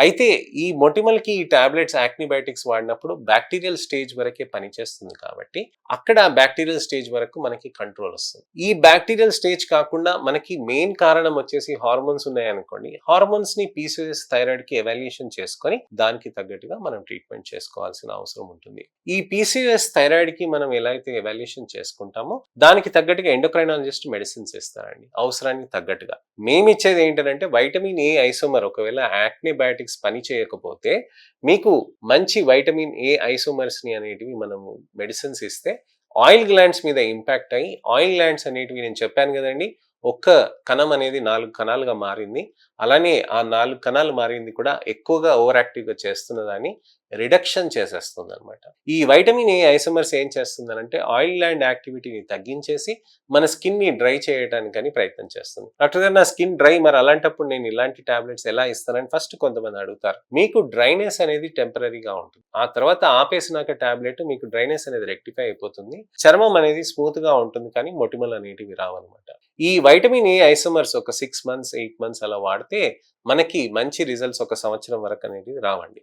అయితే ఈ మొటిమలకి ఈ టాబ్లెట్స్ యాక్నిబయోటిక్స్ వాడినప్పుడు బ్యాక్టీరియల్ స్టేజ్ వరకే పనిచేస్తుంది కాబట్టి అక్కడ బ్యాక్టీరియల్ స్టేజ్ వరకు మనకి కంట్రోల్ వస్తుంది. ఈ బ్యాక్టీరియల్ స్టేజ్ కాకుండా మనకి మెయిన్ కారణం వచ్చేసి హార్మోన్స్ ఉన్నాయనుకోండి, హార్మోన్స్ ని పీసీఓఎస్ థైరాయిడ్ కి ఎవాల్యుయేషన్ చేసుకొని దానికి తగ్గట్టుగా మనం ట్రీట్మెంట్ చేసుకోవాల్సిన అవసరం ఉంటుంది. ఈ పీసీఓఎస్ థైరాయిడ్ కి మనం ఎలా అయితే ఎవాల్యుయేషన్ చేసుకుంటామో దానికి తగ్గట్టుగా ఎండోక్రైనాలజిస్ట్ మెడిసిన్స్ ఇస్తారండి అవసరానికి తగ్గట్టుగా. మేము ఇచ్చేది ఏంటంటే వైటమిన్ ఏ ఐసోమర్, ఒకవేళ యాక్నిబయోటిక్స్ పని చేయకపోతే మీకు మంచి వైటమిన్ ఏ ఐసోమర్స్ ని అనేటివి మనము మెడిసిన్స్ ఇస్తే ఆయిల్ గ్లాండ్స్ మీద ఇంపాక్ట్ అయ్యి, ఆయిల్ గ్లాండ్స్ అనేటివి నేను చెప్పాను కదండి, ఒక్క కణం అనేది 4 కణాలుగా మారింది. అలానే ఆ 4 కణాలు మారింది కూడా ఎక్కువగా ఓవర్ యాక్టివ్గా చేస్తున్నదాన్ని రిడక్షన్ చేసేస్తుంది అనమాట. ఈ వైటమిన్ ఏ ఐసోమర్స్ ఏం చేస్తుందనంటే ఆయిల్ గ్లాండ్ యాక్టివిటీని తగ్గించేసి మన స్కిన్ ని డ్రై చేయడానికని ప్రయత్నం చేస్తుంది. డాక్టర్ గారు, నా స్కిన్ డ్రై, మరి అలాంటప్పుడు నేను ఇలాంటి టాబ్లెట్స్ ఎలా ఇస్తానని ఫస్ట్ కొంతమంది అడుగుతారు. మీకు డ్రైనెస్ అనేది టెంపరీగా ఉంటుంది, ఆ తర్వాత ఆపేసినాక టాబ్లెట్ మీకు డ్రైనెస్ అనేది రెక్టిఫై అయిపోతుంది, చర్మం అనేది స్మూత్ గా ఉంటుంది, కానీ మొటిమలు అనేటివి రావన్నమాట. ఈ వైటమిన్ ఏ ఐసోమర్స్ ఒక 6 మంత్స్ 8 మంత్స్ అలా వాడితే మనకి మంచి రిజల్ట్స్ ఒక సంవత్సరం వరకు అనేది రావండి.